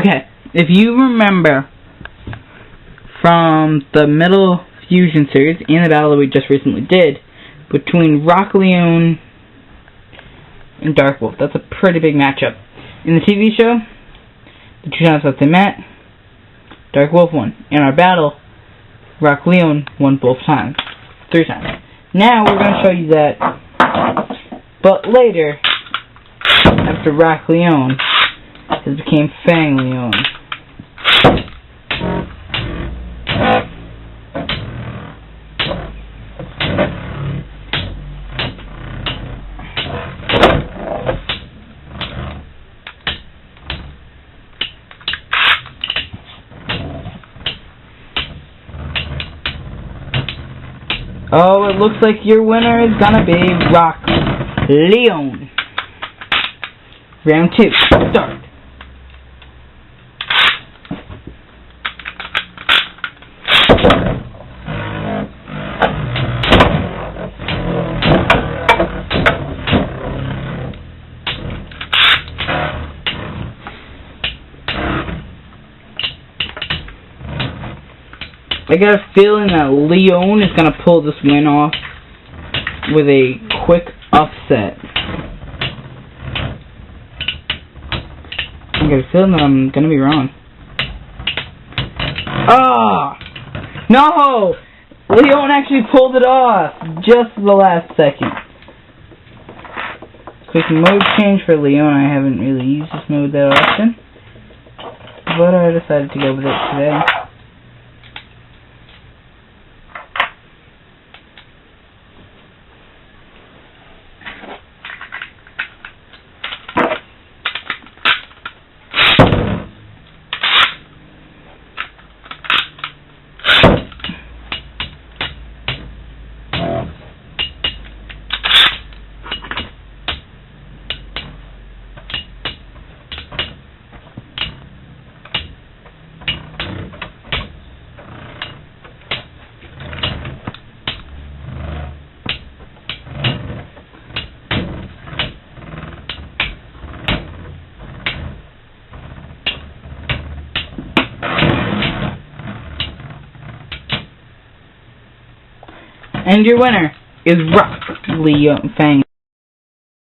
Okay, if you remember from the Metal Fusion series and the battle that we just recently did between Rock Leone and Dark Wolf, that's a pretty big matchup. In the TV show, the 2 times that they met, Dark Wolf won. In our battle, Rock Leone won both times. 3 times. Now we're going to show you that, but later, after Rock Leone, it became Fang Leone. Oh, it looks like your winner is gonna be Rock Leone. Round 2, start. I got a feeling that Leone is going to pull this win off with a quick upset. I got a feeling that I'm going to be wrong. Ah! No! Leone actually pulled it off just the last second. Quick mode change for Leone. I haven't really used this mode that often, but I decided to go with it today. And your winner is Rock Leone Fang.